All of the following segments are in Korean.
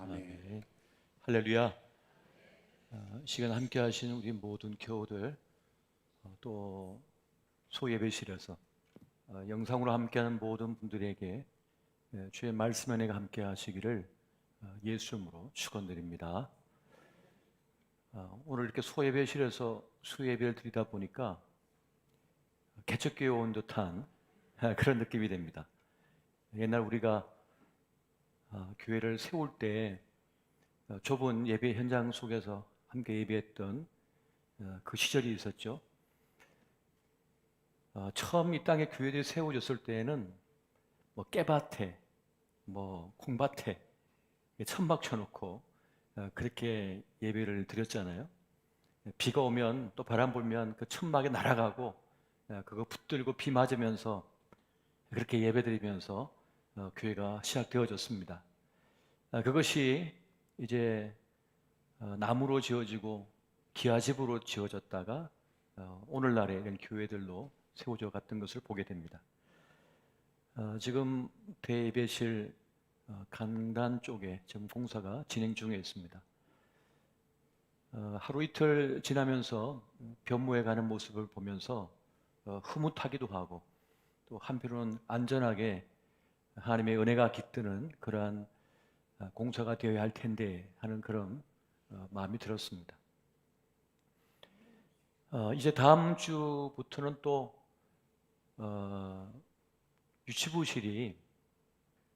아멘. 할렐루야. 시간 함께 하신 우리 모든 교우들, 또 소예배실에서 영상으로 함께하는 모든 분들에게 주의 말씀 은혜가 함께 하시기를 예수 이름으로 축원드립니다. 오늘 이렇게 소예배실에서 수예배를 드리다 보니까 개척교회 온 듯한 그런 느낌이 됩니다. 옛날 우리가 교회를 세울 때 좁은 예배 현장 속에서 함께 예배했던 그 시절이 있었죠. 처음 이 땅에 교회들이 세워졌을 때에는 뭐 깨밭에, 뭐 콩밭에 천막 쳐놓고 그렇게 예배를 드렸잖아요. 비가 오면 또 바람 불면 그 천막에 날아가고 그거 붙들고 비 맞으면서 그렇게 예배드리면서 교회가 시작되어졌습니다. 그것이 이제 나무로 지어지고 기아집으로 지어졌다가 오늘날의 이런 교회들로 세워져 갔던 것을 보게 됩니다. 지금 대예배실 강단 쪽에 지금 공사가 진행 중에 있습니다. 하루 이틀 지나면서 변모해 가는 모습을 보면서 흐뭇하기도 하고 또 한편으로는 안전하게 하나님의 은혜가 깃드는 그러한 공사가 되어야 할 텐데 하는 그런 마음이 들었습니다. 이제 다음 주부터는 또 유치부실이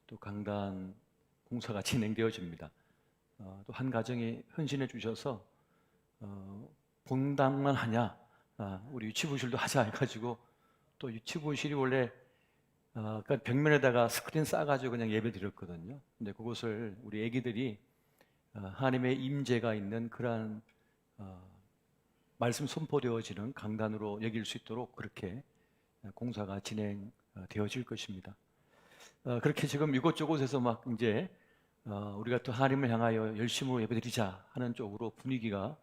또 강단 공사가 진행되어집니다. 또 한 가정이 헌신해 주셔서 본당만 하냐, 우리 유치부실도 하자 해가지고 또 유치부실이 원래 그러니까 벽면에다가 스크린 싸가지고 그냥 예배 드렸거든요. 근데 그것을 우리 애기들이 하나님의 임재가 있는 그러한 말씀 선포되어지는 강단으로 여길 수 있도록 그렇게 공사가 진행되어질 것입니다. 그렇게 지금 이곳저곳에서 막 이제 우리가 또 하나님을 향하여 열심으로 예배드리자 하는 쪽으로 분위기가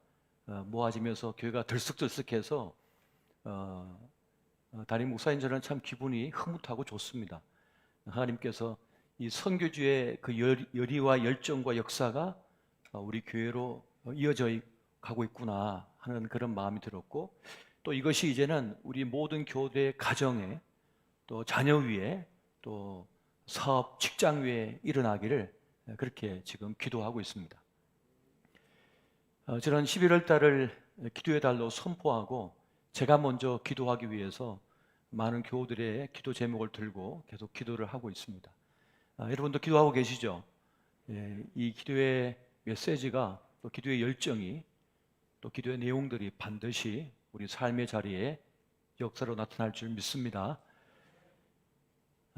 모아지면서 교회가 들썩들썩해서 담임 목사님 저는 참 기분이 흐뭇하고 좋습니다. 하나님께서 이 선교주의 그 열의와 열정과 역사가 우리 교회로 이어져 가고 있구나 하는 그런 마음이 들었고, 또 이것이 이제는 우리 모든 교회의 가정에 또 자녀 위에 또 사업, 직장 위에 일어나기를 그렇게 지금 기도하고 있습니다. 저는 11월 달을 기도의 달로 선포하고 제가 먼저 기도하기 위해서 많은 교우들의 기도 제목을 들고 계속 기도를 하고 있습니다. 여러분도 기도하고 계시죠? 이 기도의 메시지가 또 기도의 열정이 또 기도의 내용들이 반드시 우리 삶의 자리에 역사로 나타날 줄 믿습니다.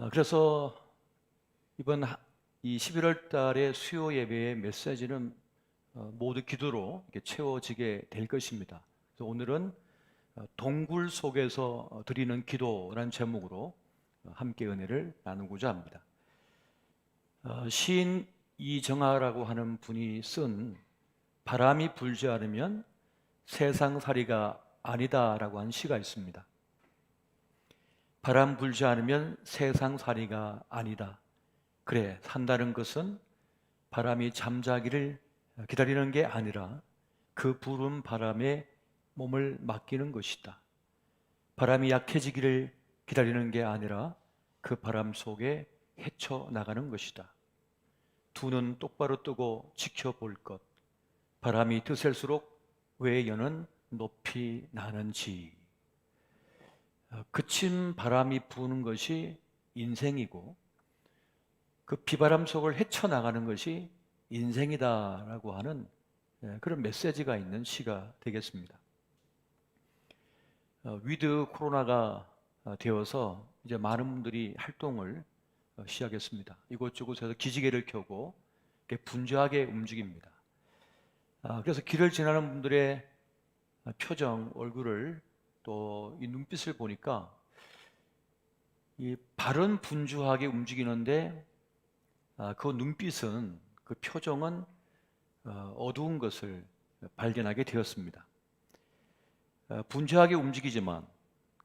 그래서 이번 이 11월 달의 수요 예배의 메시지는 모두 기도로 이렇게 채워지게 될 것입니다. 그래서 오늘은 동굴 속에서 드리는 기도라는 제목으로 함께 은혜를 나누고자 합니다. 시인 이정아라고 하는 분이 쓴 바람이 불지 않으면 세상살이가 아니다라고 한 시가 있습니다. 바람 불지 않으면 세상살이가 아니다. 그래, 산다는 것은 바람이 잠자기를 기다리는 게 아니라 그 부른 바람에 몸을 맡기는 것이다. 바람이 약해지기를 기다리는 게 아니라 그 바람 속에 헤쳐나가는 것이다. 두 눈 똑바로 뜨고 지켜볼 것. 바람이 드셀수록 왜 여는 높이 나는지. 그친 바람이 부는 것이 인생이고 그 비바람 속을 헤쳐나가는 것이 인생이다라고 하는 그런 메시지가 있는 시가 되겠습니다. 위드 코로나가 되어서 이제 많은 분들이 활동을 시작했습니다. 이곳저곳에서 기지개를 켜고 분주하게 움직입니다. 그래서 길을 지나는 분들의 표정, 얼굴을 또 이 눈빛을 보니까 이 발은 분주하게 움직이는데 그 눈빛은, 그 표정은 어두운 것을 발견하게 되었습니다. 분주하게 움직이지만,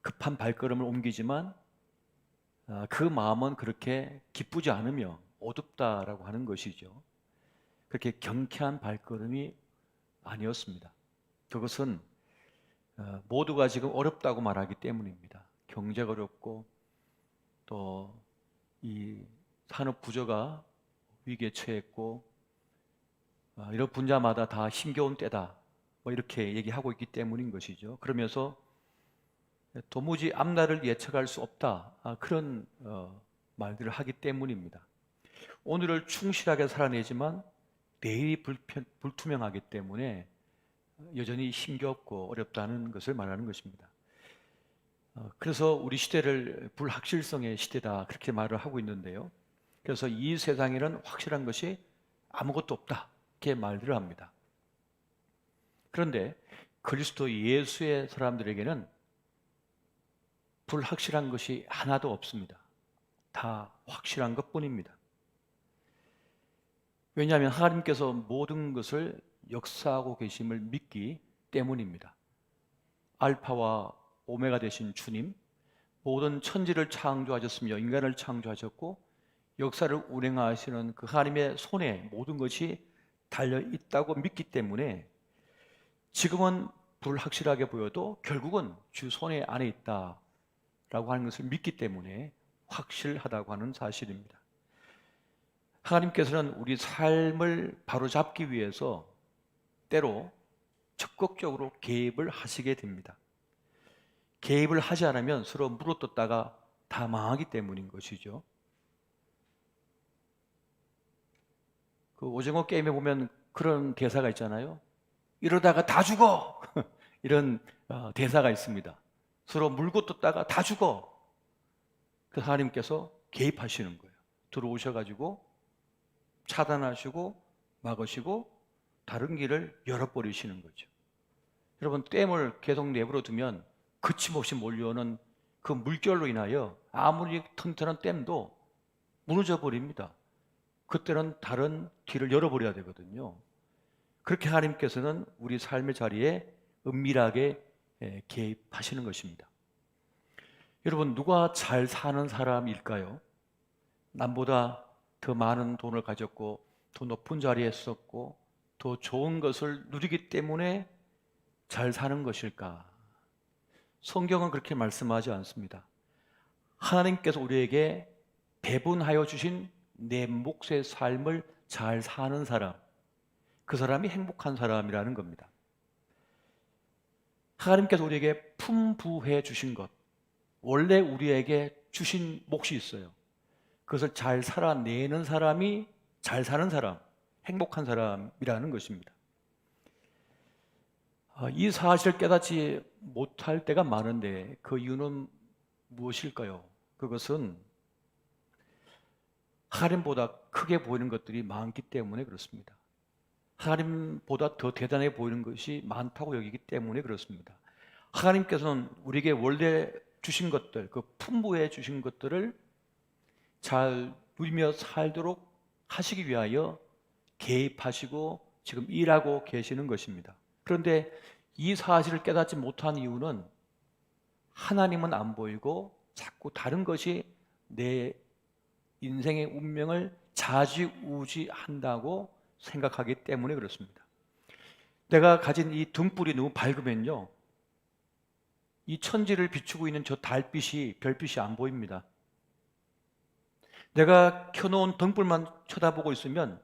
급한 발걸음을 옮기지만 그 마음은 그렇게 기쁘지 않으며 어둡다라고 하는 것이죠. 그렇게 경쾌한 발걸음이 아니었습니다. 그것은 모두가 지금 어렵다고 말하기 때문입니다. 경제가 어렵고 또 이 산업 구조가 위기에 처했고 이런 분야마다 다 힘겨운 때다, 뭐 이렇게 얘기하고 있기 때문인 것이죠. 그러면서 도무지 앞날을 예측할 수 없다, 그런 말들을 하기 때문입니다. 오늘을 충실하게 살아내지만 내일이 불투명하기 때문에 여전히 힘겹고 어렵다는 것을 말하는 것입니다. 그래서 우리 시대를 불확실성의 시대다, 그렇게 말을 하고 있는데요. 그래서 이 세상에는 확실한 것이 아무것도 없다, 이렇게 말들을 합니다. 그런데 그리스도 예수의 사람들에게는 불확실한 것이 하나도 없습니다. 다 확실한 것뿐입니다. 왜냐하면 하나님께서 모든 것을 역사하고 계심을 믿기 때문입니다. 알파와 오메가 되신 주님, 모든 천지를 창조하셨으며 인간을 창조하셨고 역사를 운행하시는 그 하나님의 손에 모든 것이 달려있다고 믿기 때문에 지금은 불확실하게 보여도 결국은 주 손에 안에 있다라고 하는 것을 믿기 때문에 확실하다고 하는 사실입니다. 하나님께서는 우리 삶을 바로잡기 위해서 때로 적극적으로 개입을 하시게 됩니다. 개입을 하지 않으면 서로 물어뜯다가 다 망하기 때문인 것이죠. 그 오징어 게임에 보면 그런 대사가 있잖아요. 이러다가 다 죽어! 이런 대사가 있습니다. 서로 물고 뜯다가 다 죽어! 그 하나님께서 개입하시는 거예요. 들어오셔가지고 차단하시고 막으시고 다른 길을 열어버리시는 거죠. 여러분, 댐을 계속 내버려 두면 거침없이 몰려오는 그 물결로 인하여 아무리 튼튼한 댐도 무너져 버립니다. 그때는 다른 길을 열어버려야 되거든요. 그렇게 하나님께서는 우리 삶의 자리에 은밀하게 개입하시는 것입니다. 여러분, 누가 잘 사는 사람일까요? 남보다 더 많은 돈을 가졌고 더 높은 자리에 있었고 더 좋은 것을 누리기 때문에 잘 사는 것일까? 성경은 그렇게 말씀하지 않습니다. 하나님께서 우리에게 배분하여 주신 내 몫의 삶을 잘 사는 사람, 그 사람이 행복한 사람이라는 겁니다. 하나님께서 우리에게 품부해 주신 것, 원래 우리에게 주신 몫이 있어요. 그것을 잘 살아내는 사람이 잘 사는 사람, 행복한 사람이라는 것입니다. 이 사실을 깨닫지 못할 때가 많은데 그 이유는 무엇일까요? 그것은 하나님보다 크게 보이는 것들이 많기 때문에 그렇습니다. 하나님보다 더 대단해 보이는 것이 많다고 여기기 때문에 그렇습니다. 하나님께서는 우리에게 원래 주신 것들, 그 풍부해 주신 것들을 잘 누리며 살도록 하시기 위하여 개입하시고 지금 일하고 계시는 것입니다. 그런데 이 사실을 깨닫지 못한 이유는 하나님은 안 보이고 자꾸 다른 것이 내 인생의 운명을 좌지우지한다고 생각하기 때문에 그렇습니다. 내가 가진 이 등불이 너무 밝으면요, 이 천지를 비추고 있는 저 달빛이, 별빛이 안 보입니다. 내가 켜놓은 등불만 쳐다보고 있으면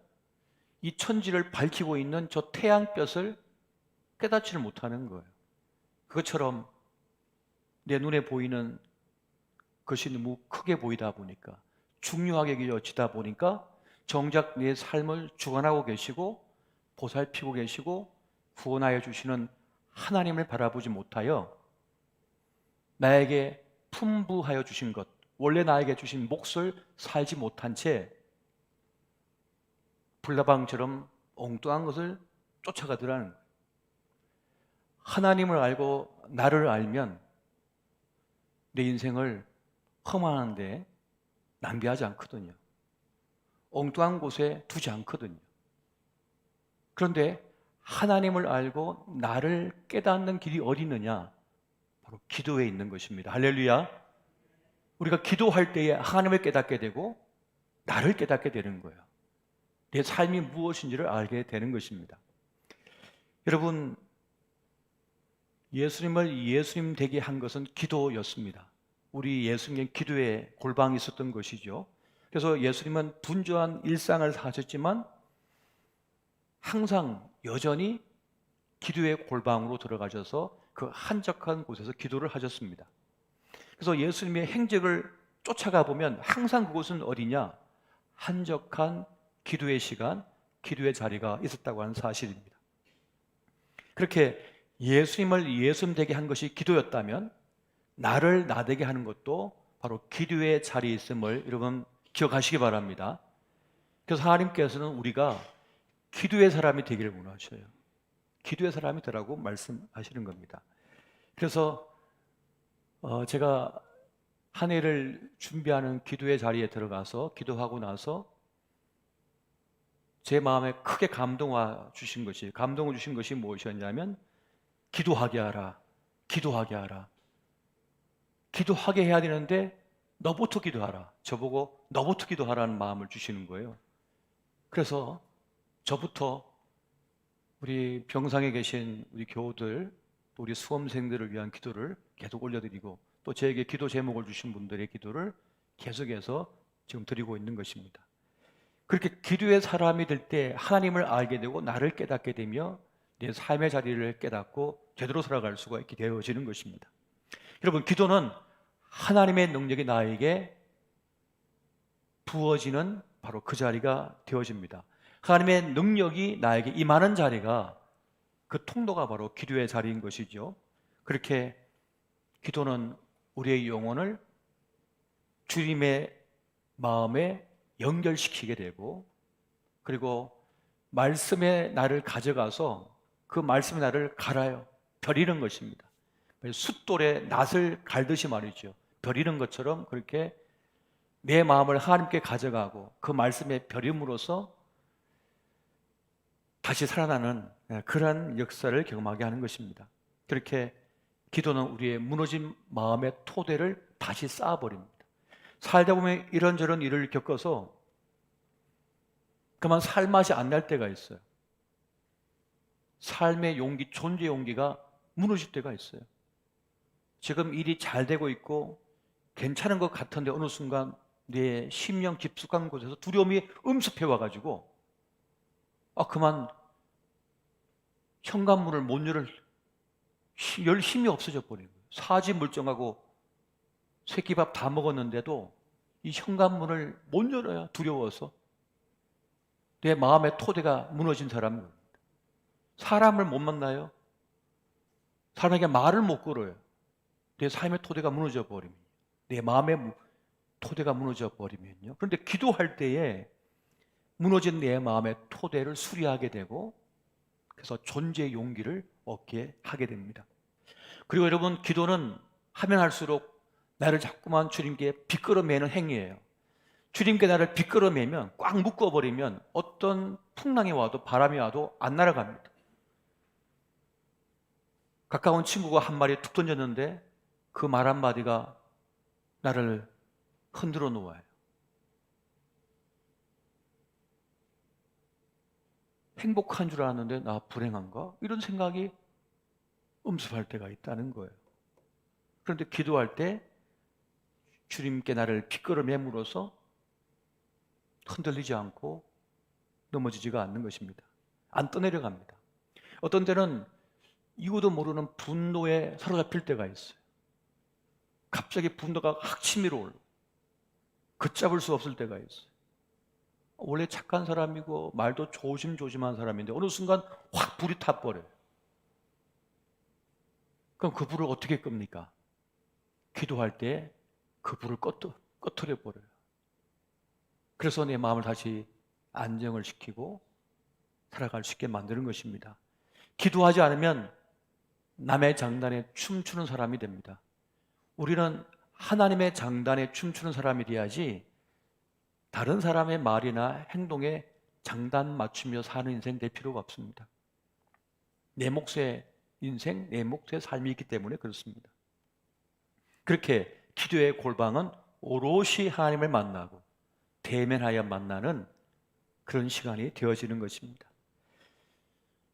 이 천지를 밝히고 있는 저 태양볕을 깨닫지를 못하는 거예요. 그것처럼 내 눈에 보이는 것이 너무 크게 보이다 보니까, 중요하게 여기지다 보니까 정작 내 삶을 주관하고 계시고 보살피고 계시고 구원하여 주시는 하나님을 바라보지 못하여 나에게 품부하여 주신 것, 원래 나에게 주신 몫을 살지 못한 채 불나방처럼 엉뚱한 것을 쫓아가더라는 거예요. 하나님을 알고 나를 알면 내 인생을 험한데 낭비하지 않거든요. 엉뚱한 곳에 두지 않거든요. 그런데 하나님을 알고 나를 깨닫는 길이 어디 있느냐? 바로 기도에 있는 것입니다. 할렐루야. 우리가 기도할 때에 하나님을 깨닫게 되고 나를 깨닫게 되는 거예요. 내 삶이 무엇인지를 알게 되는 것입니다. 여러분, 예수님을 예수님 되게 한 것은 기도였습니다. 우리 예수님의 기도에 골방이 있었던 것이죠. 그래서 예수님은 분주한 일상을 사셨지만 항상 여전히 기도의 골방으로 들어가셔서 그 한적한 곳에서 기도를 하셨습니다. 그래서 예수님의 행적을 쫓아가 보면 항상 그곳은 어디냐? 한적한 기도의 시간, 기도의 자리가 있었다고 하는 사실입니다. 그렇게 예수님을 예수님 되게 한 것이 기도였다면 나를 나되게 하는 것도 바로 기도의 자리에 있음을 여러분 기억하시기 바랍니다. 그래서 하나님께서는 우리가 기도의 사람이 되기를 원하셔요. 기도의 사람이 되라고 말씀하시는 겁니다. 그래서 제가 한 해를 준비하는 기도의 자리에 들어가서 기도하고 나서 제 마음에 크게 감동을 주신 것이 무엇이었냐면 기도하게 하라, 기도하게 하라. 기도하게 해야 되는데 너부터 기도하라. 저보고 너부터 기도하라는 마음을 주시는 거예요. 그래서 저부터 우리 병상에 계신 우리 교우들, 또 우리 수험생들을 위한 기도를 계속 올려드리고 또 저에게 기도 제목을 주신 분들의 기도를 계속해서 지금 드리고 있는 것입니다. 그렇게 기도의 사람이 될 때 하나님을 알게 되고 나를 깨닫게 되며 내 삶의 자리를 깨닫고 제대로 살아갈 수가 있게 되어지는 것입니다. 여러분, 기도는 하나님의 능력이 나에게 부어지는 바로 그 자리가 되어집니다. 하나님의 능력이 나에게 임하는 자리가, 그 통로가 바로 기도의 자리인 것이죠. 그렇게 기도는 우리의 영혼을 주님의 마음에 연결시키게 되고, 그리고 말씀의 나를 가져가서 그 말씀의 나를 갈아요. 벼리는 것입니다. 숫돌에 낫을 갈듯이 말이죠. 벼리는 것처럼 그렇게 내 마음을 하나님께 가져가고 그 말씀에 벼림으로써 다시 살아나는 그런 역사를 경험하게 하는 것입니다. 그렇게 기도는 우리의 무너진 마음의 토대를 다시 쌓아버립니다. 살다 보면 이런저런 일을 겪어서 그만 살 맛이 안 날 때가 있어요. 삶의 용기, 존재 용기가 무너질 때가 있어요. 지금 일이 잘 되고 있고 괜찮은 것 같은데 어느 순간 내 심령 깊숙한 곳에서 두려움이 음습해 와가지고 그만 현관문을 못 열 힘이 없어져 버린 거예요. 사지 물정하고 새끼밥 다 먹었는데도 이 현관문을 못 열어야 두려워서 내 마음의 토대가 무너진 사람입니다. 사람을 못 만나요. 사람에게 말을 못 걸어요. 내 삶의 토대가 무너져 버리면, 내 마음의 토대가 무너져 버리면요. 그런데 기도할 때에 무너진 내 마음의 토대를 수리하게 되고, 그래서 존재의 용기를 얻게 하게 됩니다. 그리고 여러분, 기도는 하면 할수록 나를 자꾸만 주님께 비끌어매는 행위예요. 주님께 나를 비끌어매면, 꽉 묶어버리면 어떤 풍랑이 와도 바람이 와도 안 날아갑니다. 가까운 친구가 한 마리 툭 던졌는데 그 말 한마디가 나를 흔들어 놓아요. 행복한 줄 알았는데 나 불행한가? 이런 생각이 음습할 때가 있다는 거예요. 그런데 기도할 때 주님께 나를 비끌어매므로써 흔들리지 않고 넘어지지가 않는 것입니다. 안 떠내려갑니다. 어떤 때는 이유도 모르는 분노에 사로잡힐 때가 있어요. 갑자기 분노가 확 치밀어 올라. 걷잡을 수 없을 때가 있어요. 원래 착한 사람이고 말도 조심조심한 사람인데 어느 순간 확 불이 타버려요. 그럼 그 불을 어떻게 끕니까? 기도할 때 그 불을 꺼트려 버려요. 그래서 내 마음을 다시 안정을 시키고 살아갈 수 있게 만드는 것입니다. 기도하지 않으면 남의 장단에 춤추는 사람이 됩니다. 우리는 하나님의 장단에 춤추는 사람이 돼야지 다른 사람의 말이나 행동에 장단 맞추며 사는 인생 될 필요가 없습니다. 내 몫의 인생, 내 몫의 삶이 있기 때문에 그렇습니다. 그렇게 기도의 골방은 오롯이 하나님을 만나고 대면하여 만나는 그런 시간이 되어지는 것입니다.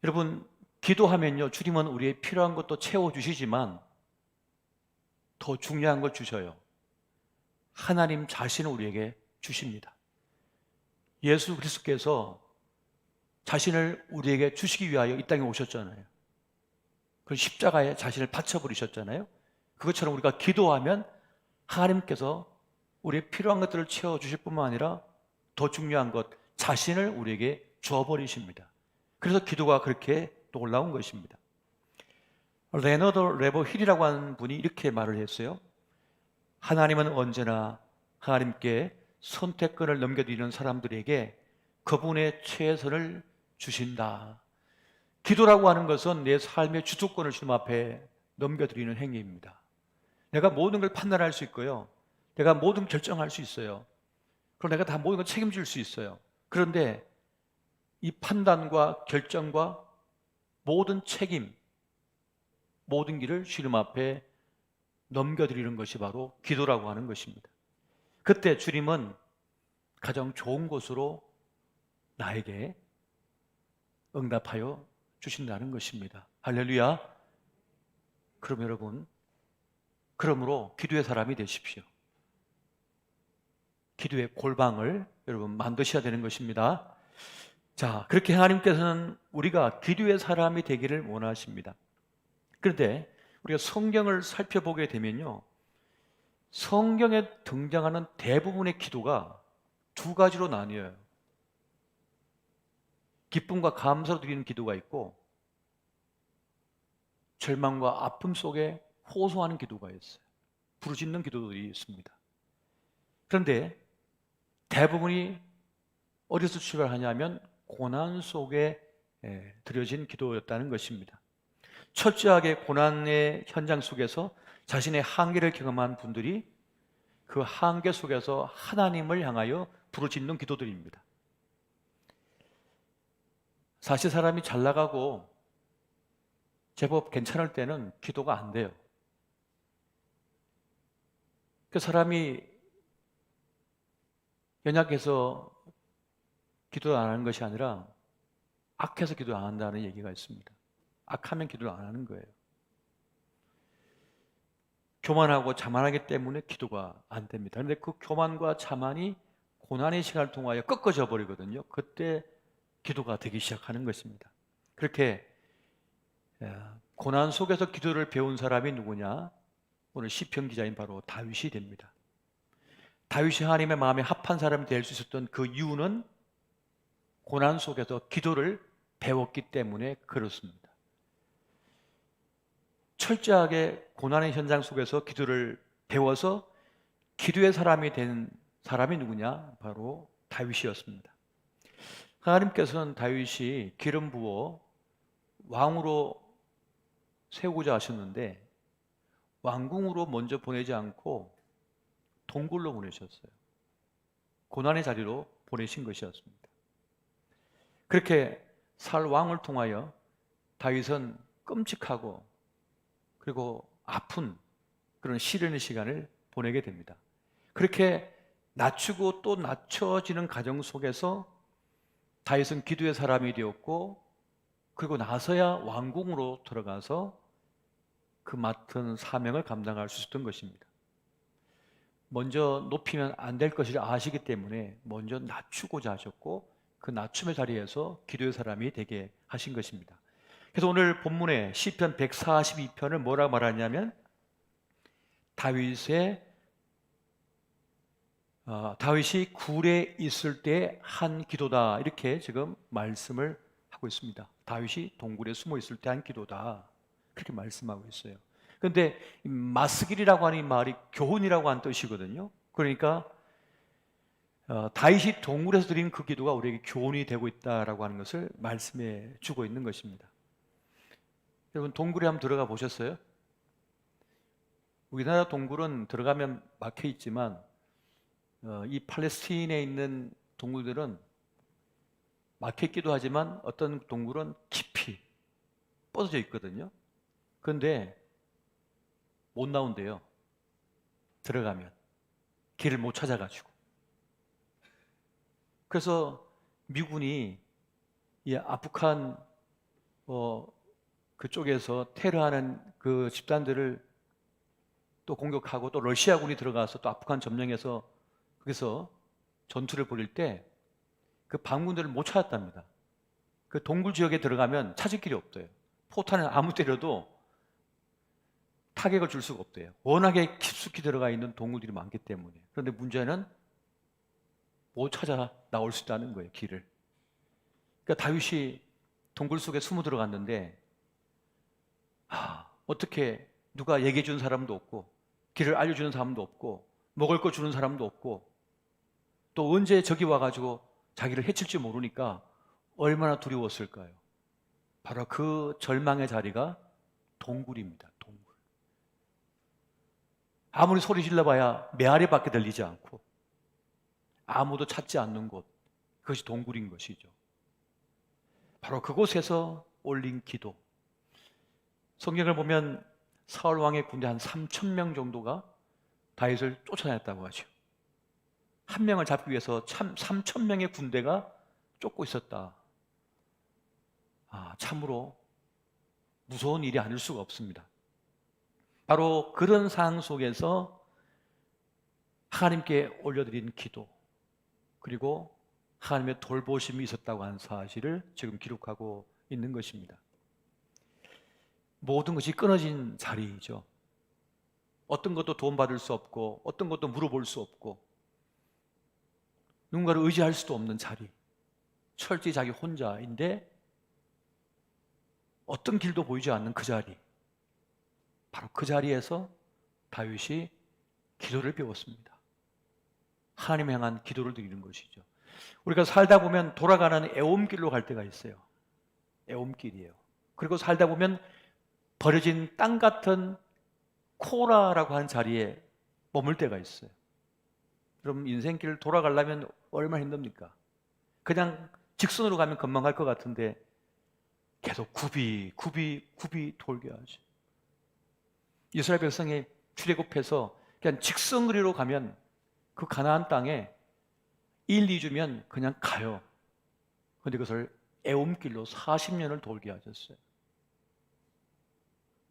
여러분, 기도하면요, 주님은 우리의 필요한 것도 채워주시지만 더 중요한 걸 주셔요. 하나님 자신을 우리에게 주십니다. 예수 그리스도께서 자신을 우리에게 주시기 위하여 이 땅에 오셨잖아요. 그 십자가에 자신을 바쳐버리셨잖아요. 그것처럼 우리가 기도하면 하나님께서 우리의 필요한 것들을 채워주실 뿐만 아니라 더 중요한 것, 자신을 우리에게 주어버리십니다. 그래서 기도가 그렇게 놀라운 것입니다. 레너드 레버 힐이라고 하는 분이 이렇게 말을 했어요. 하나님은 언제나 하나님께 선택권을 넘겨드리는 사람들에게 그분의 최선을 주신다. 기도라고 하는 것은 내 삶의 주도권을 주님 앞에 넘겨드리는 행위입니다. 내가 모든 걸 판단할 수 있고요. 내가 모든 결정할 수 있어요. 그리고 내가 다 모든 걸 책임질 수 있어요. 그런데 이 판단과 결정과 모든 책임, 모든 길을 주님 앞에 넘겨드리는 것이 바로 기도라고 하는 것입니다. 그때 주님은 가장 좋은 곳으로 나에게 응답하여 주신다는 것입니다. 할렐루야. 그럼 여러분, 그러므로 기도의 사람이 되십시오. 기도의 골방을 여러분 만드셔야 되는 것입니다. 자, 그렇게 하나님께서는 우리가 기도의 사람이 되기를 원하십니다. 그런데 우리가 성경을 살펴보게 되면요, 성경에 등장하는 대부분의 기도가 두 가지로 나뉘어요. 기쁨과 감사로 드리는 기도가 있고 절망과 아픔 속에 호소하는 기도가 있어요. 부르짖는 기도들이 있습니다. 그런데 대부분이 어디서 출발하냐면 고난 속에 드려진 기도였다는 것입니다. 철저하게 고난의 현장 속에서 자신의 한계를 경험한 분들이 그 한계 속에서 하나님을 향하여 부르짖는 기도들입니다. 사실 사람이 잘 나가고 제법 괜찮을 때는 기도가 안 돼요. 그 사람이 연약해서 기도 안 하는 것이 아니라 악해서 기도 안 한다는 얘기가 있습니다. 악하면 기도를 안 하는 거예요. 교만하고 자만하기 때문에 기도가 안 됩니다. 그런데 그 교만과 자만이 고난의 시간을 통하여 꺾어져 버리거든요. 그때 기도가 되기 시작하는 것입니다. 그렇게 고난 속에서 기도를 배운 사람이 누구냐? 오늘 시편 기자인 바로 다윗이 됩니다. 다윗이 하나님의 마음에 합한 사람이 될 수 있었던 그 이유는 고난 속에서 기도를 배웠기 때문에 그렇습니다. 철저하게 고난의 현장 속에서 기도를 배워서 기도의 사람이 된 사람이 누구냐? 바로 다윗이었습니다. 하나님께서는 다윗이 기름 부어 왕으로 세우고자 하셨는데 왕궁으로 먼저 보내지 않고 동굴로 보내셨어요. 고난의 자리로 보내신 것이었습니다. 그렇게 살 왕을 통하여 다윗은 끔찍하고 그리고 아픈 그런 시련의 시간을 보내게 됩니다. 그렇게 낮추고 또 낮춰지는 과정 속에서 다윗은 기도의 사람이 되었고 그리고 나서야 왕궁으로 들어가서 그 맡은 사명을 감당할 수 있었던 것입니다. 먼저 높이면 안 될 것을 아시기 때문에 먼저 낮추고자 하셨고 그 낮춤의 자리에서 기도의 사람이 되게 하신 것입니다. 그래서 오늘 본문에 시편 142편을 뭐라고 말하냐면 다윗이 굴에 있을 때 한 기도다 이렇게 지금 말씀을 하고 있습니다. 다윗이 동굴에 숨어 있을 때 한 기도다 그렇게 말씀하고 있어요. 그런데 마스길이라고 하는 이 말이 교훈이라고 하는 뜻이거든요. 그러니까 다윗이 동굴에서 드린 그 기도가 우리에게 교훈이 되고 있다라고 하는 것을 말씀해 주고 있는 것입니다. 여러분 동굴에 한번 들어가 보셨어요? 우리나라 동굴은 들어가면 막혀 있지만 이 팔레스타인에 있는 동굴들은 막혀 있기도 하지만 어떤 동굴은 깊이 뻗어져 있거든요. 그런데 못 나온대요. 들어가면 길을 못 찾아가지고. 그래서 미군이 이 아프간 그쪽에서 테러하는 그 집단들을 또 공격하고 또 러시아군이 들어가서 또 아프간 점령해서 거기서 전투를 벌일 때 그 반군들을 못 찾았답니다. 그 동굴 지역에 들어가면 찾을 길이 없대요. 포탄을 아무 때려도 타격을 줄 수가 없대요. 워낙에 깊숙이 들어가 있는 동굴들이 많기 때문에. 그런데 문제는 못 찾아 나올 수 있다는 거예요, 길을. 그러니까 다윗이 동굴 속에 숨어 들어갔는데 어떻게 누가 얘기해 주는 사람도 없고 길을 알려주는 사람도 없고 먹을 거 주는 사람도 없고 또 언제 적이 와가지고 자기를 해칠지 모르니까 얼마나 두려웠을까요? 바로 그 절망의 자리가 동굴입니다. 동굴. 아무리 소리 질러봐야 메아리밖에 들리지 않고 아무도 찾지 않는 곳, 그것이 동굴인 것이죠. 바로 그곳에서 올린 기도. 성경을 보면 사울 왕의 군대 한 3,000명 정도가 다윗을 쫓아냈다고 하죠. 한 명을 잡기 위해서 3,000명의 군대가 쫓고 있었다. 참으로 무서운 일이 아닐 수가 없습니다. 바로 그런 상황 속에서 하나님께 올려드린 기도, 그리고 하나님의 돌보심이 있었다고 하는 사실을 지금 기록하고 있는 것입니다. 모든 것이 끊어진 자리이죠. 어떤 것도 도움받을 수 없고 어떤 것도 물어볼 수 없고 누군가를 의지할 수도 없는 자리, 철저히 자기 혼자인데 어떤 길도 보이지 않는 그 자리, 바로 그 자리에서 다윗이 기도를 배웠습니다. 하나님 향한 기도를 드리는 것이죠. 우리가 살다 보면 돌아가는 애옴길로 갈 때가 있어요. 애옴길이에요. 그리고 살다 보면 버려진 땅 같은 코라라고 하는 자리에 머물 때가 있어요. 여러분, 인생길 돌아가려면 얼마나 힘듭니까? 그냥 직선으로 가면 금방 갈 것 같은데 계속 굽이 돌게 하죠. 이스라엘 백성이 출애굽해서 그냥 직선거리로 가면 그 가나안 땅에 1, 2주면 그냥 가요. 그런데 그것을 애옴길로 40년을 돌게 하셨어요.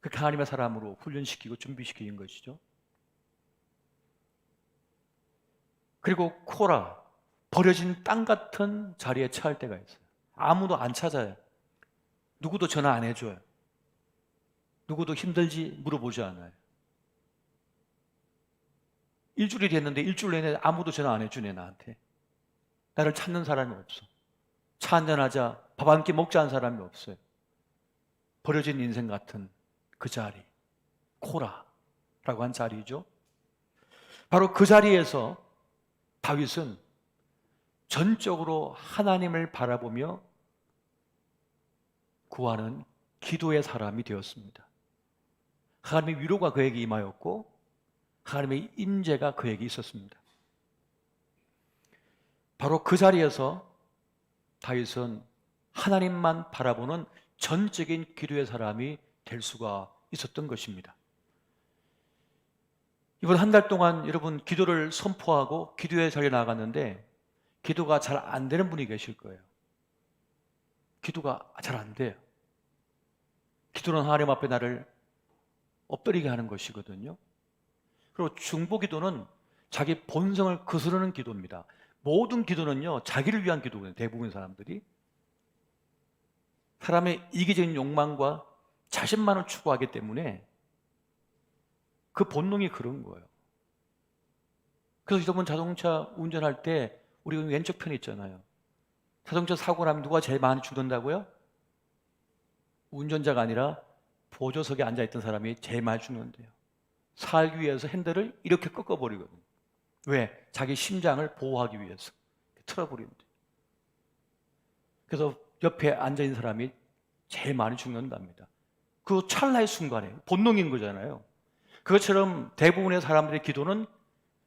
그렇게 하나님의 사람으로 훈련시키고 준비시킨 것이죠. 그리고 코라, 버려진 땅 같은 자리에 처할 때가 있어요. 아무도 안 찾아요. 누구도 전화 안 해줘요. 누구도 힘들지 물어보지 않아요. 일주일이 됐는데 일주일 내내 아무도 전화 안 해주네, 나한테. 나를 찾는 사람이 없어. 차 한잔하자, 밥 한 끼 먹자 하는 사람이 없어요. 버려진 인생 같은 그 자리, 코라라고 한 자리죠. 바로 그 자리에서 다윗은 전적으로 하나님을 바라보며 구하는 기도의 사람이 되었습니다. 하나님의 위로가 그에게 임하였고 하나님의 임재가 그에게 있었습니다. 바로 그 자리에서 다윗은 하나님만 바라보는 전적인 기도의 사람이 될 수가 있었던 것입니다. 이번 한 달 동안 여러분 기도를 선포하고 기도의 자리에 나갔는데 기도가 잘 안 되는 분이 계실 거예요. 기도가 잘 안 돼요. 기도는 하나님 앞에 나를 엎드리게 하는 것이거든요. 그리고 중보기도는 자기 본성을 거스르는 기도입니다. 모든 기도는요, 자기를 위한 기도거든요. 대부분의 사람들이. 사람의 이기적인 욕망과 자신만을 추구하기 때문에 그 본능이 그런 거예요. 그래서 여러분 자동차 운전할 때 우리 왼쪽 편에 있잖아요. 자동차 사고 나면 누가 제일 많이 죽는다고요? 운전자가 아니라 보조석에 앉아있던 사람이 제일 많이 죽는데요. 살기 위해서 핸들을 이렇게 꺾어버리거든요. 왜? 자기 심장을 보호하기 위해서 틀어버리는데. 그래서 옆에 앉아있는 사람이 제일 많이 죽는답니다. 그 찰나의 순간에 본능인 거잖아요. 그것처럼 대부분의 사람들의 기도는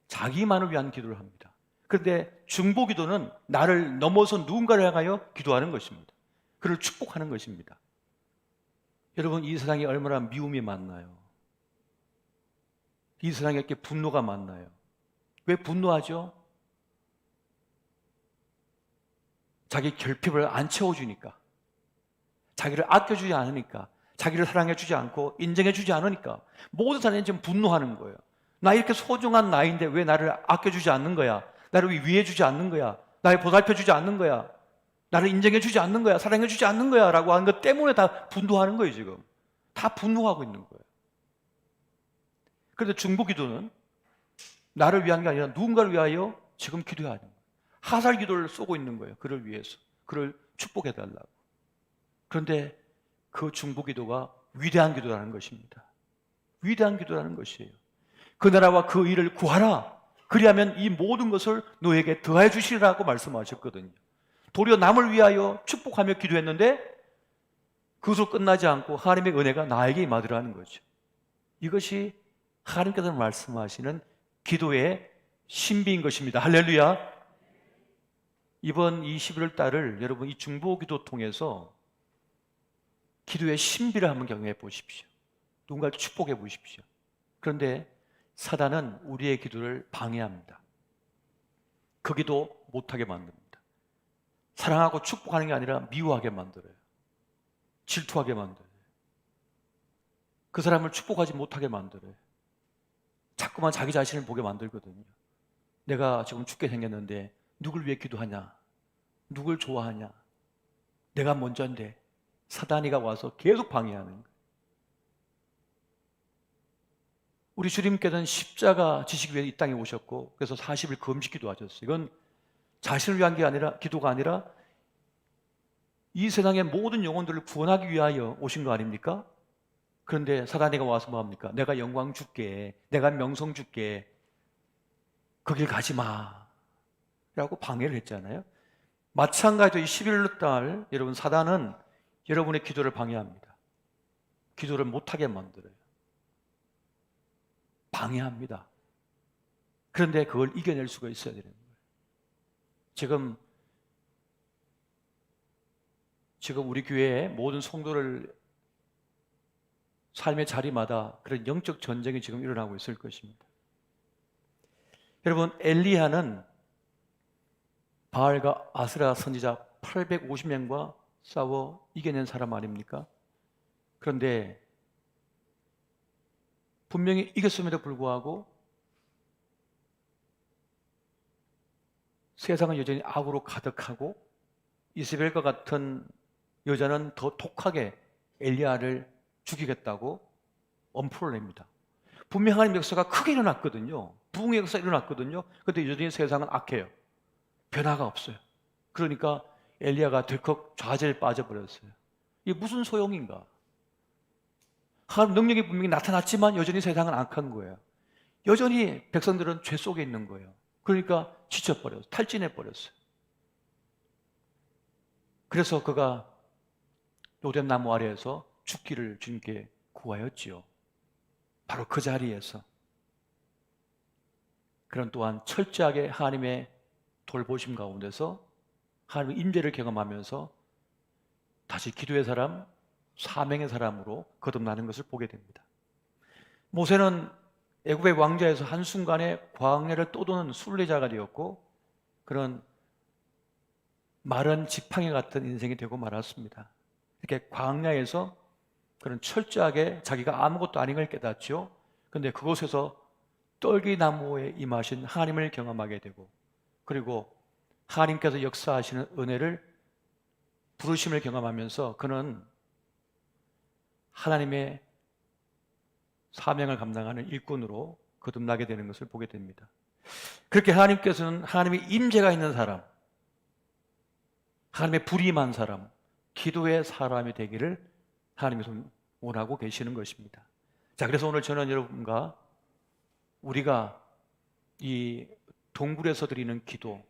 자기만을 위한 기도를 합니다. 그런데 중보기도는 나를 넘어서 누군가를 향하여 기도하는 것입니다. 그를 축복하는 것입니다. 여러분, 이 세상에 얼마나 미움이 많나요? 이 세상에 이렇게 분노가 많나요? 왜 분노하죠? 자기 결핍을 안 채워주니까, 자기를 아껴주지 않으니까, 자기를 사랑해주지 않고 인정해주지 않으니까 모든 사람이 지금 분노하는 거예요. 나 이렇게 소중한 나인데 왜 나를 아껴주지 않는 거야? 나를 위해주지 않는 거야? 나를 보살펴주지 않는 거야? 나를 인정해주지 않는 거야? 사랑해주지 않는 거야? 라고 하는 것 때문에 다 분노하는 거예요. 지금 다 분노하고 있는 거예요. 그런데 중보 기도는 나를 위한 게 아니라 누군가를 위하여 지금 기도해야 하는 거예요. 하살 기도를 쏘고 있는 거예요. 그를 위해서, 그를 축복해달라고. 그런데 그 중보 기도가 위대한 기도라는 것입니다. 위대한 기도라는 것이에요. 그 나라와 그 일을 구하라. 그리하면 이 모든 것을 너에게 더해 주시리라고 말씀하셨거든요. 도리어 남을 위하여 축복하며 기도했는데 그것으로 끝나지 않고 하나님의 은혜가 나에게 임하더라는 거죠. 이것이 하나님께서 말씀하시는 기도의 신비인 것입니다. 할렐루야. 이번 이 11월 달을 여러분 이 중보 기도 통해서 기도의 신비를 한번 경험해 보십시오. 누군가를 축복해 보십시오. 그런데 사단은 우리의 기도를 방해합니다. 그 기도 못하게 만듭니다. 사랑하고 축복하는 게 아니라 미워하게 만들어요. 질투하게 만들어요. 그 사람을 축복하지 못하게 만들어요. 자꾸만 자기 자신을 보게 만들거든요. 내가 지금 죽게 생겼는데 누굴 위해 기도하냐? 누굴 좋아하냐? 내가 먼저인데 사단이가 와서 계속 방해하는 거예요. 우리 주님께서는 십자가 지시기 위해 이 땅에 오셨고 그래서 40일 금식 기도하셨어요. 이건 자신을 위한 게 아니라 기도가 아니라 이 세상의 모든 영혼들을 구원하기 위하여 오신 거 아닙니까? 그런데 사단이가 와서 뭐합니까? 내가 영광 줄게, 내가 명성 줄게, 그 길 가지 마 라고 방해를 했잖아요. 마찬가지로 이 11월 달 여러분 사단은 여러분의 기도를 방해합니다. 기도를 못하게 만들어요. 방해합니다. 그런데 그걸 이겨낼 수가 있어야 되는 거예요. 지금 우리 교회의 모든 성도를 삶의 자리마다 그런 영적 전쟁이 지금 일어나고 있을 것입니다. 여러분, 엘리야는 바알과 아스라 선지자 850명과 싸워 이겨낸 사람 아닙니까? 그런데 분명히 이겼음에도 불구하고 세상은 여전히 악으로 가득하고 이세벨과 같은 여자는 더 독하게 엘리야를 죽이겠다고 엄포를 냅니다. 분명 하나님의 역사가 크게 일어났거든요. 부흥의 역사가 일어났거든요. 그런데 여전히 세상은 악해요. 변화가 없어요. 그러니까 엘리야가 덜컥 좌절에 빠져버렸어요. 이게 무슨 소용인가? 하나님 능력이 분명히 나타났지만 여전히 세상은 악한 거예요. 여전히 백성들은 죄 속에 있는 거예요. 그러니까 지쳐버렸어요. 탈진해버렸어요. 그래서 그가 로뎀나무 아래에서 죽기를 주님께 구하였지요. 바로 그 자리에서. 그런 또한 철저하게 하나님의 돌보심 가운데서 하나님의 임재를 경험하면서 다시 기도의 사람, 사명의 사람으로 거듭나는 것을 보게 됩니다. 모세는 애굽의 왕자에서 한순간에 광야를 떠도는 순례자가 되었고 그런 마른 지팡이 같은 인생이 되고 말았습니다. 이렇게 광야에서 그런 철저하게 자기가 아무것도 아닌 걸 깨닫죠. 그런데 그곳에서 떨기나무에 임하신 하나님을 경험하게 되고 그리고 하나님께서 역사하시는 은혜를 부르심을 경험하면서 그는 하나님의 사명을 감당하는 일꾼으로 거듭나게 되는 것을 보게 됩니다. 그렇게 하나님께서는 하나님의 임재가 있는 사람, 하나님의 불이 임한 사람, 기도의 사람이 되기를 하나님께서 원하고 계시는 것입니다. 자, 그래서 오늘 저는 여러분과 우리가 이 동굴에서 드리는 기도,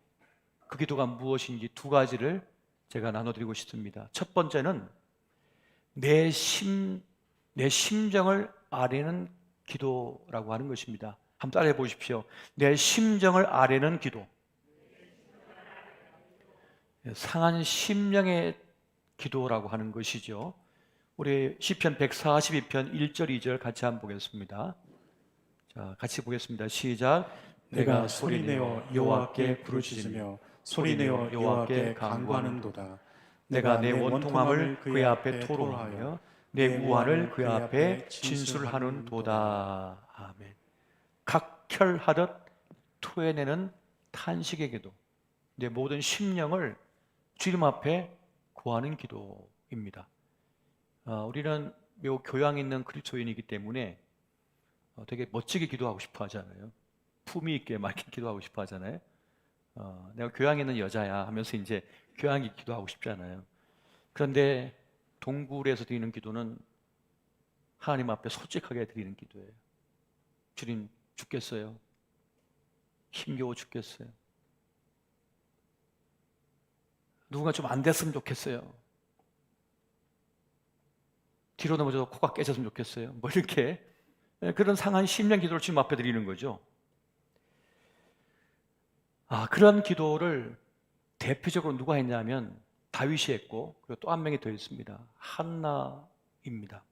그 기도가 무엇인지 두 가지를 제가 나눠드리고 싶습니다. 첫 번째는 내 심정을 아뢰는 기도라고 하는 것입니다. 한번 따라해 보십시오. 내 심정을 아뢰는 기도. 상한 심령의 기도라고 하는 것이죠. 우리 시편 142편 1절 2절 같이 한번 보겠습니다. 자, 같이 보겠습니다. 시작. 내가 소리내어 여호와께 부르짖으며 소리내어 여호와께 간구하는도다. 내가 내 원통함을 그의 앞에 토로하며 내 우환을 그의 앞에 진술하는도다. 아멘. 각혈하듯 토해내는 탄식의 기도, 내 모든 심령을 주님 앞에 구하는 기도입니다. 우리는 매우 교양 있는 그리스도인이기 때문에 되게 멋지게 기도하고 싶어 하잖아요. 품위 있게 막 기도하고 싶어 하잖아요. 내가 교양 있는 여자야 하면서 이제 교양 있게 기도하고 싶잖아요. 그런데 동굴에서 드리는 기도는 하나님 앞에 솔직하게 드리는 기도예요. 주님, 죽겠어요. 힘겨워 죽겠어요. 누군가 좀 안 됐으면 좋겠어요. 뒤로 넘어져서 코가 깨졌으면 좋겠어요. 뭐 이렇게 그런 상한 심령 기도를 주님 앞에 드리는 거죠. 그런 기도를 대표적으로 누가 했냐면 다윗이 했고, 그리고 또 한 명이 더 있습니다. 한나입니다.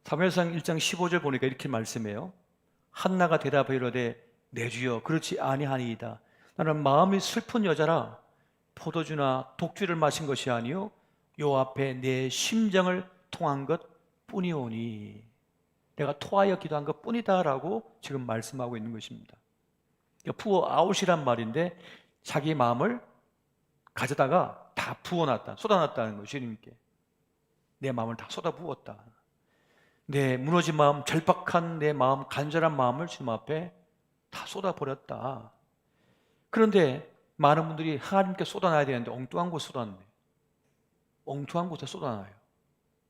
사무엘상 1장 15절 보니까 이렇게 말씀해요. 한나가 대답하여 이르되 내 주여 그렇지 아니하니이다. 나는 마음이 슬픈 여자라 포도주나 독주를 마신 것이 아니요 요 앞에 내 심정을 통한 것 뿐이오니, 내가 토하여 기도한 것 뿐이다라고 지금 말씀하고 있는 것입니다. 푸어 아웃이란 말인데 자기 마음을 가져다가 다 부어놨다, 쏟아놨다는 것이 주님께. 내 마음을 다 쏟아부었다. 내 무너진 마음, 절박한 내 마음, 간절한 마음을 주님 앞에 다 쏟아버렸다. 그런데 많은 분들이 하나님께 쏟아놔야 되는데 엉뚱한 곳에 쏟아놨네. 엉뚱한 곳에 쏟아놔요.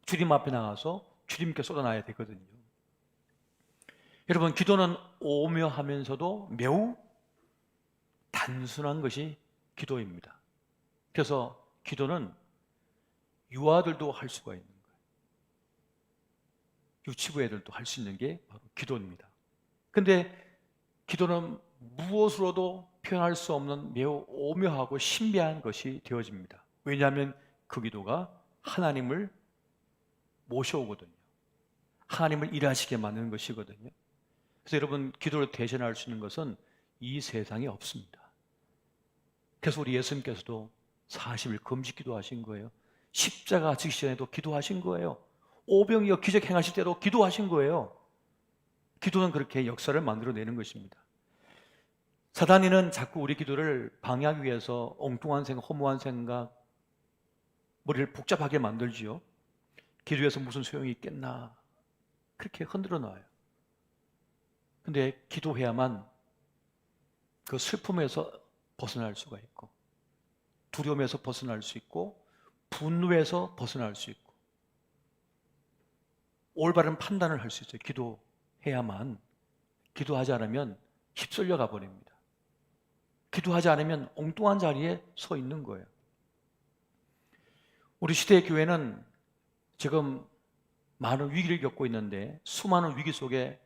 주님 앞에 나가서 주님께 쏟아놔야 되거든요. 여러분, 기도는 오묘하면서도 매우 단순한 것이 기도입니다. 그래서 기도는 유아들도 할 수가 있는 거예요. 유치부 애들도 할 수 있는 게 바로 기도입니다. 근데 기도는 무엇으로도 표현할 수 없는 매우 오묘하고 신비한 것이 되어집니다. 왜냐하면 그 기도가 하나님을 모셔오거든요. 하나님을 일하시게 만드는 것이거든요. 그래서 여러분, 기도를 대신할 수 있는 것은 이 세상에 없습니다. 그래서 우리 예수님께서도 40일 금식 기도하신 거예요. 십자가 지기 전에도 기도하신 거예요. 오병이어 기적 행하실 때도 기도하신 거예요. 기도는 그렇게 역사를 만들어내는 것입니다. 사단이는 자꾸 우리 기도를 방해하기 위해서 엉뚱한 생각, 허무한 생각, 머리를 복잡하게 만들지요. 기도해서 무슨 소용이 있겠나, 그렇게 흔들어 놔요. 근데 기도해야만 그 슬픔에서 벗어날 수가 있고, 두려움에서 벗어날 수 있고, 분노에서 벗어날 수 있고, 올바른 판단을 할 수 있어요. 기도해야만. 기도하지 않으면 휩쓸려 가버립니다. 기도하지 않으면 엉뚱한 자리에 서 있는 거예요. 우리 시대의 교회는 지금 많은 위기를 겪고 있는데, 수많은 위기 속에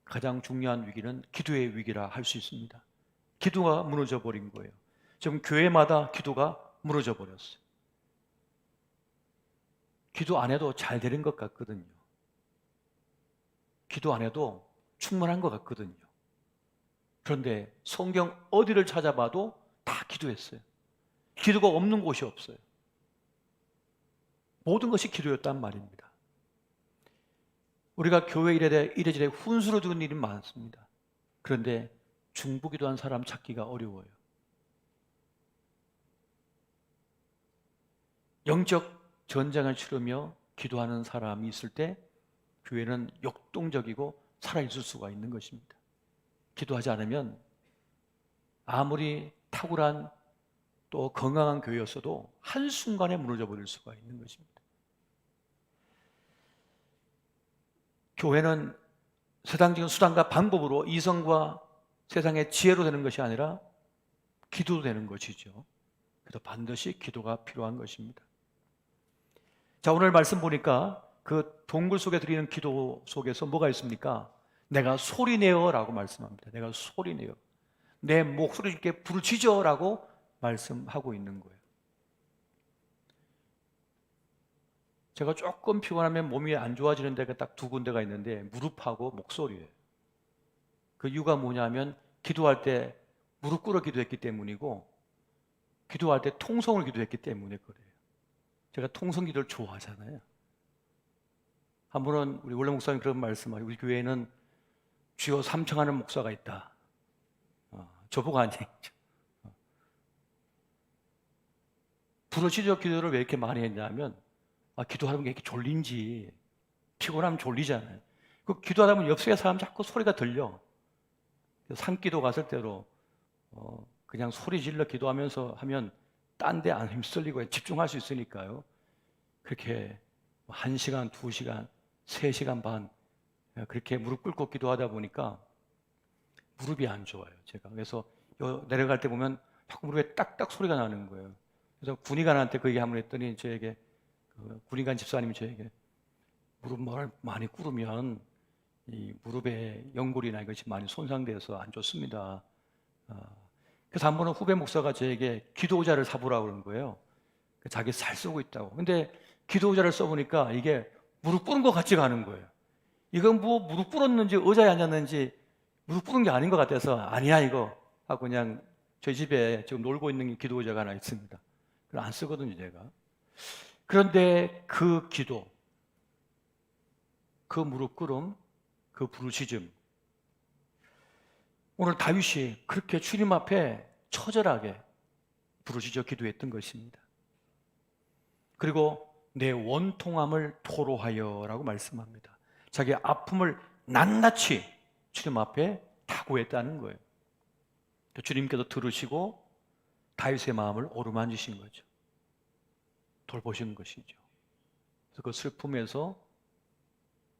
가장 중요한 위기는 기도의 위기라 할 수 있습니다. 기도가 무너져 버린 거예요. 지금 교회마다 기도가 무너져 버렸어요. 기도 안 해도 잘 되는 것 같거든요. 기도 안 해도 충분한 것 같거든요. 그런데 성경 어디를 찾아봐도 다 기도했어요. 기도가 없는 곳이 없어요. 모든 것이 기도였단 말입니다. 우리가 교회 이래저래 훈수로 두는 일이 많습니다. 그런데 중보기도한 사람 찾기가 어려워요. 영적 전쟁을 치르며 기도하는 사람이 있을 때 교회는 역동적이고 살아있을 수가 있는 것입니다. 기도하지 않으면 아무리 탁월한 또 건강한 교회였어도 한순간에 무너져 버릴 수가 있는 것입니다. 교회는 세상적인 수단과 방법으로 이성과 세상의 지혜로 되는 것이 아니라 기도로 되는 것이죠. 그래서 반드시 기도가 필요한 것입니다. 자, 오늘 말씀 보니까 그 동굴 속에 드리는 기도 속에서 뭐가 있습니까? 내가 소리내어 라고 말씀합니다. 내가 소리내어, 내 목소리 있게 부르짖어 라고 말씀하고 있는 거예요. 제가 조금 피곤하면 몸이 안 좋아지는 데가 딱 두 군데가 있는데 무릎하고 목소리예요. 그 이유가 뭐냐면 기도할 때 무릎 꿇어 기도했기 때문이고, 기도할 때 통성을 기도했기 때문에 그래요. 제가 통성 기도를 좋아하잖아요. 한 번은 우리 원래 목사님 그런 말씀하시고, 우리 교회에는 주여 삼청하는 목사가 있다. 저보고 한 얘기죠. 부르짖어 기도를 왜 이렇게 많이 했냐면, 기도하면 왜 이렇게 졸린지, 피곤하면 졸리잖아요. 그 기도하다 보면 옆에 사람 자꾸 소리가 들려. 산기도 갔을 때로 그냥 소리 질러 기도하면서 하면 딴 데 안 힘쓸리고 집중할 수 있으니까요. 그렇게 1시간, 2시간, 3시간 반 그렇게 무릎 꿇고 기도하다 보니까 무릎이 안 좋아요, 제가. 그래서 내려갈 때 보면 자꾸 무릎에 딱딱 소리가 나는 거예요. 그래서 군의관한테 그 얘기 한번 했더니 저에게 군의관 집사님이 저에게 무릎을 많이 꿇으면 이 무릎에 연골이나 이것이 많이 손상돼서 안 좋습니다. 그래서 한 번은 후배 목사가 저에게 기도의자를 사보라고 그런 거예요. 자기 살 쓰고 있다고. 근데 기도의자를 써보니까 이게 무릎 꿇은 것 같지가 않은 거예요. 이건 뭐 무릎 꿇었는지 의자에 앉았는지 무릎 꿇은 게 아닌 것 같아서 아니야 이거 하고 그냥 저희 집에 지금 놀고 있는 기도의자가 하나 있습니다. 그걸 안 쓰거든요, 제가. 그런데 그 기도, 그 무릎 꿇음, 그 부르짖음, 오늘 다윗이 그렇게 주님 앞에 처절하게 부르짖어 기도했던 것입니다. 그리고 내 원통함을 토로하여라고 말씀합니다. 자기 아픔을 낱낱이 주님 앞에 다 고했다는 거예요. 주님께서 들으시고 다윗의 마음을 어루만지신 거죠. 돌보신 것이죠. 그래서 그 슬픔에서,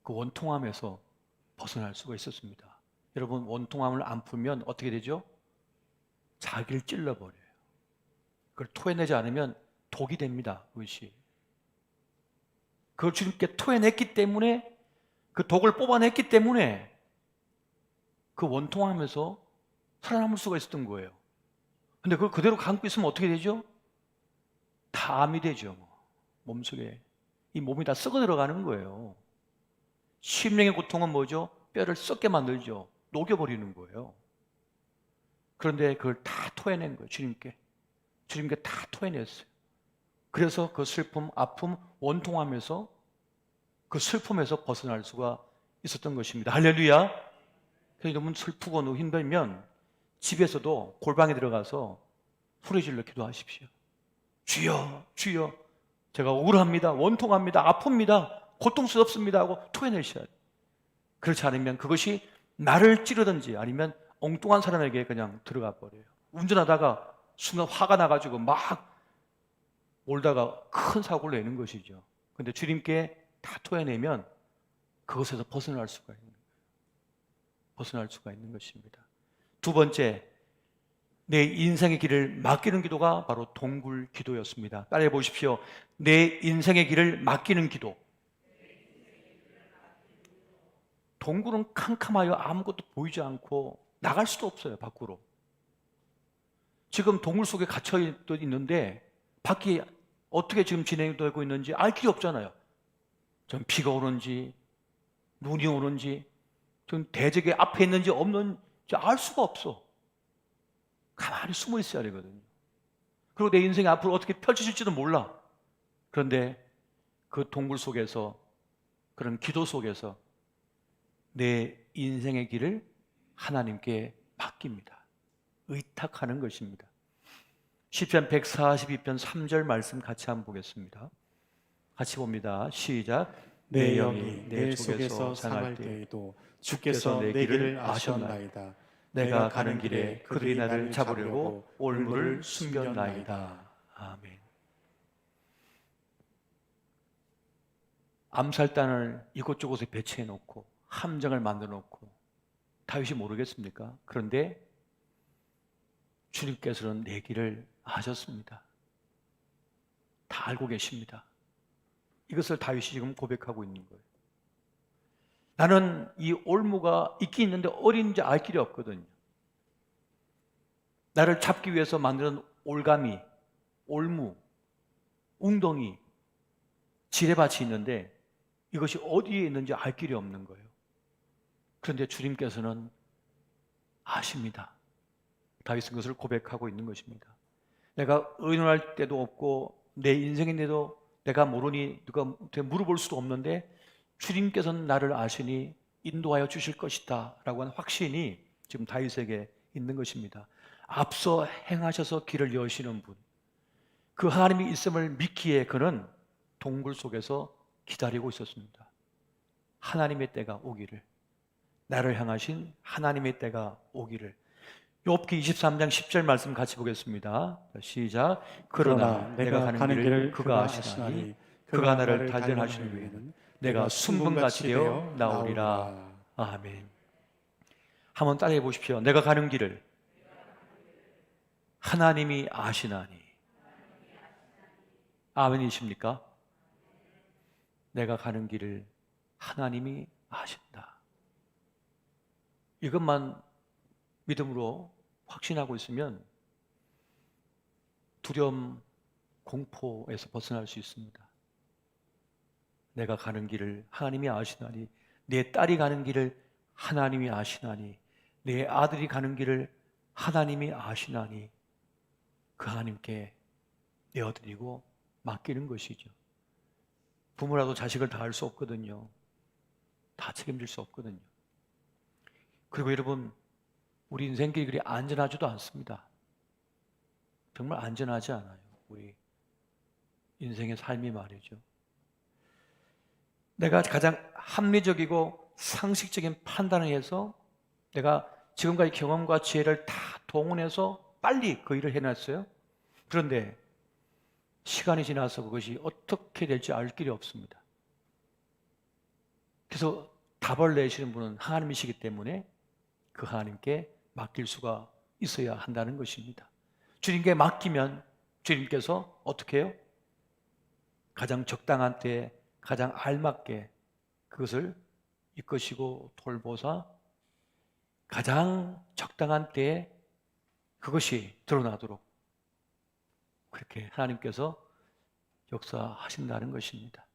그 원통함에서 벗어날 수가 있었습니다. 여러분, 원통함을 안 풀면 어떻게 되죠? 자기를 찔러버려요. 그걸 토해내지 않으면 독이 됩니다. 그것이. 그걸 주님께 토해냈기 때문에, 그 독을 뽑아냈기 때문에 그 원통함에서 살아남을 수가 있었던 거예요. 근데 그걸 그대로 감고 있으면 어떻게 되죠? 다 암이 되죠. 몸속에. 이 몸이 다 썩어 들어가는 거예요. 심령의 고통은 뭐죠? 뼈를 썩게 만들죠. 녹여버리는 거예요. 그런데 그걸 다 토해낸 거예요. 주님께 다 토해냈어요. 그래서 그 슬픔, 아픔, 원통함에서, 그 슬픔에서 벗어날 수가 있었던 것입니다. 할렐루야. 그래서 너무 슬프고 너무 힘들면 집에서도 골방에 들어가서 소리질러 기도하십시오. 주여, 주여, 제가 억울합니다, 원통합니다, 아픕니다, 고통스럽습니다 하고 토해내셔야 돼요. 그렇지 않으면 그것이 나를 찌르든지 아니면 엉뚱한 사람에게 그냥 들어가 버려요. 운전하다가 순간 화가 나가지고 막 몰다가 큰 사고를 내는 것이죠. 그런데 주님께 다 토해내면 그것에서 벗어날 수가 있는 거예요. 벗어날 수가 있는 것입니다. 두 번째, 내 인생의 길을 맡기는 기도가 바로 동굴 기도였습니다. 따라해 보십시오. 내 인생의 길을 맡기는 기도. 동굴은 캄캄하여 아무것도 보이지 않고 나갈 수도 없어요, 밖으로. 지금 동굴 속에 갇혀 있는데 밖이 어떻게 지금 진행되고 있는지 알 길이 없잖아요. 좀 비가 오는지 눈이 오는지 좀 대적의 앞에 있는지 없는지 알 수가 없어. 가만히 숨어 있어야 되거든요. 그리고 내 인생이 앞으로 어떻게 펼쳐질지도 몰라. 그런데 그 동굴 속에서, 그런 기도 속에서 내 인생의 길을 하나님께 맡깁니다. 의탁하는 것입니다. 시편 142편 3절 말씀 같이 한번 보겠습니다. 같이 봅니다. 시작. 내 영이 내 속에서 상할 때에도 주께서 내 길을 아셨나이다. 내가 가는 길에 그들이 나를 잡으려고 올무를 숨겼나이다. 아멘. 암살단을 이곳저곳에 배치해 놓고 함정을 만들어 놓고 다윗이 모르겠습니까? 그런데 주님께서는 내 길을 아셨습니다. 다 알고 계십니다. 이것을 다윗이 지금 고백하고 있는 거예요. 나는 이 올무가 있긴 있는데 어딘지 알 길이 없거든요. 나를 잡기 위해서 만드는 올가미, 올무, 웅덩이, 지뢰밭이 있는데 이것이 어디에 있는지 알 길이 없는 거예요. 그런데 주님께서는 아십니다. 다윗은 그것을 고백하고 있는 것입니다. 내가 의논할 때도 없고 내 인생인데도 내가 모르니 누가 물어볼 수도 없는데 주님께서는 나를 아시니 인도하여 주실 것이다 라고 하는 확신이 지금 다윗에게 있는 것입니다. 앞서 행하셔서 길을 여시는 분, 그 하나님이 있음을 믿기에 그는 동굴 속에서 기다리고 있었습니다. 하나님의 때가 오기를, 나를 향하신 하나님의 때가 오기를. 욥기 23장 10절 말씀 같이 보겠습니다. 시작. 그러나 내가 가는 길을 그가 아시나니 그가 나를 단련하시는 후에는 내가 순금같이 되어 나오리라. 아멘. 한번 따라해 보십시오. 내가 가는 길을 하나님이 아시나니. 아멘이십니까? 내가 가는 길을 하나님이 아신다. 이것만 믿음으로 확신하고 있으면 두려움, 공포에서 벗어날 수 있습니다. 내가 가는 길을 하나님이 아시나니, 내 딸이 가는 길을 하나님이 아시나니, 내 아들이 가는 길을 하나님이 아시나니, 그 하나님께 내어드리고 맡기는 것이죠. 부모라도 자식을 다 할 수 없거든요. 다 책임질 수 없거든요. 그리고 여러분, 우리 인생길이 그리 안전하지도 않습니다. 정말 안전하지 않아요. 우리 인생의 삶이 말이죠. 내가 가장 합리적이고 상식적인 판단을 해서 내가 지금까지 경험과 지혜를 다 동원해서 빨리 그 일을 해놨어요. 그런데 시간이 지나서 그것이 어떻게 될지 알 길이 없습니다. 그래서 답을 내시는 분은 하나님이시기 때문에 그 하나님께 맡길 수가 있어야 한다는 것입니다. 주님께 맡기면 주님께서 어떻게 해요? 가장 적당한 때에 가장 알맞게 그것을 이끄시고 돌보사 가장 적당한 때에 그것이 드러나도록 그렇게 하나님께서 역사하신다는 것입니다.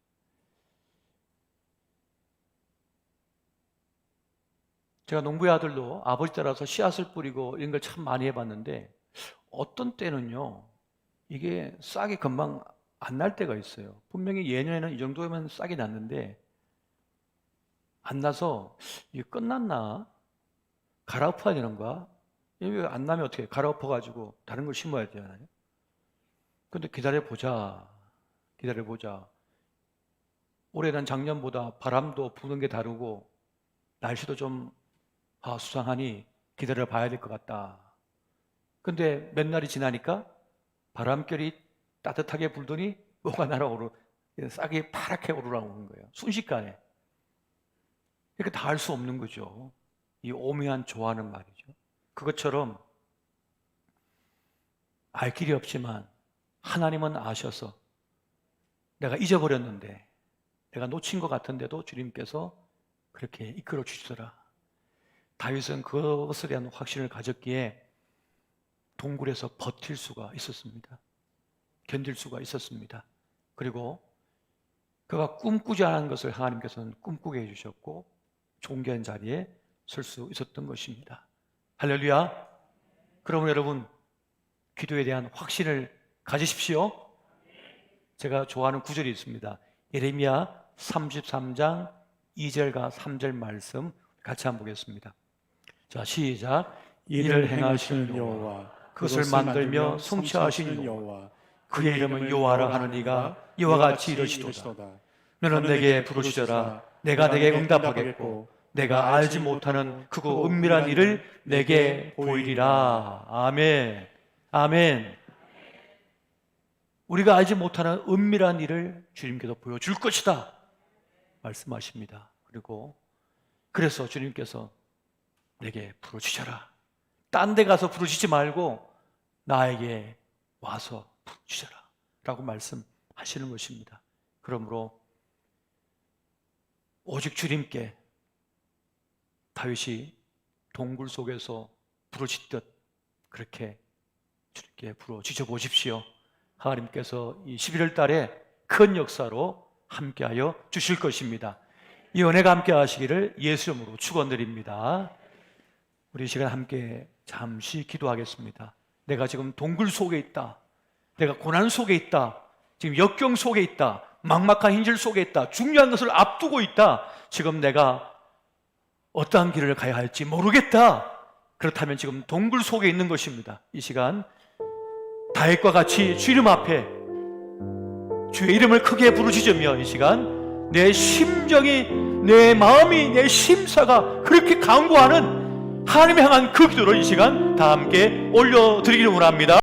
제가 농부의 아들도 아버지 따라서 씨앗을 뿌리고 이런 걸 참 많이 해봤는데 어떤 때는요 이게 싹이 금방 안 날 때가 있어요. 분명히 예년에는 이 정도면 싹이 났는데 안 나서 이게 끝났나? 갈아엎어야 되는가? 이게 안 나면 어떻게 해? 갈아엎어가지고 다른 걸 심어야 되잖아요. 근데 기다려보자. 올해는 작년보다 바람도 부는 게 다르고 날씨도 좀 수상하니 기다려봐야 될 것 같다. 근데 몇 날이 지나니까 바람결이 따뜻하게 불더니 뭐가 날아오르, 싹이 파랗게 오르라오는 거예요. 순식간에. 이렇게 다 할 수 없는 거죠. 이 오묘한 조화는 말이죠. 그것처럼 알 길이 없지만 하나님은 아셔서 내가 잊어버렸는데 내가 놓친 것 같은데도 주님께서 그렇게 이끌어 주시더라. 다윗은 그것에 대한 확신을 가졌기에 동굴에서 버틸 수가 있었습니다. 견딜 수가 있었습니다. 그리고 그가 꿈꾸지 않은 것을 하나님께서는 꿈꾸게 해주셨고 존귀한 자리에 설 수 있었던 것입니다. 할렐루야. 그러면 여러분 기도에 대한 확신을 가지십시오. 제가 좋아하는 구절이 있습니다. 예레미야 33장 2절과 3절 말씀 같이 한번 보겠습니다. 자, 시작. 이를 행하시는 여호와, 그것을 만들며 성취하시는 여호와, 그의 이름은 여호와라 하는 이가 이와 같이 이르시도다. 너는 내게 부르시더라. 내가 내게 응답하겠고 내가 알지 못하는 크고 은밀한 일을 내게 보이리라. 아멘. 아멘. 우리가 알지 못하는 은밀한 일을 주님께서 보여줄 것이다 말씀하십니다. 그리고 그래서 주님께서 내게 부르짖어라. 딴 데 가서 부르짖지 말고 나에게 와서 부르짖어라 라고 말씀하시는 것입니다. 그러므로 오직 주님께 다윗이 동굴 속에서 부르짖듯 그렇게 주님께 부르짖어 보십시오. 하나님께서 이 11월 달에 큰 역사로 함께하여 주실 것입니다. 이 은혜가 함께 하시기를 예수 이름으로 축원드립니다. 우리 이 시간 함께 잠시 기도하겠습니다. 내가 지금 동굴 속에 있다. 내가 고난 속에 있다. 지금 역경 속에 있다. 막막한 hin질 속에 있다. 중요한 것을 앞두고 있다. 지금 내가 어떠한 길을 가야 할지 모르겠다. 그렇다면 지금 동굴 속에 있는 것입니다. 이 시간 다윗과 같이 주 이름 앞에 주의 이름을 크게 부르짖으며 이 시간 내 심정이, 내 마음이, 내 심사가 그렇게 간구하는 하나님을 향한 그 기도를 이 시간 다 함께 올려드리기를 원합니다.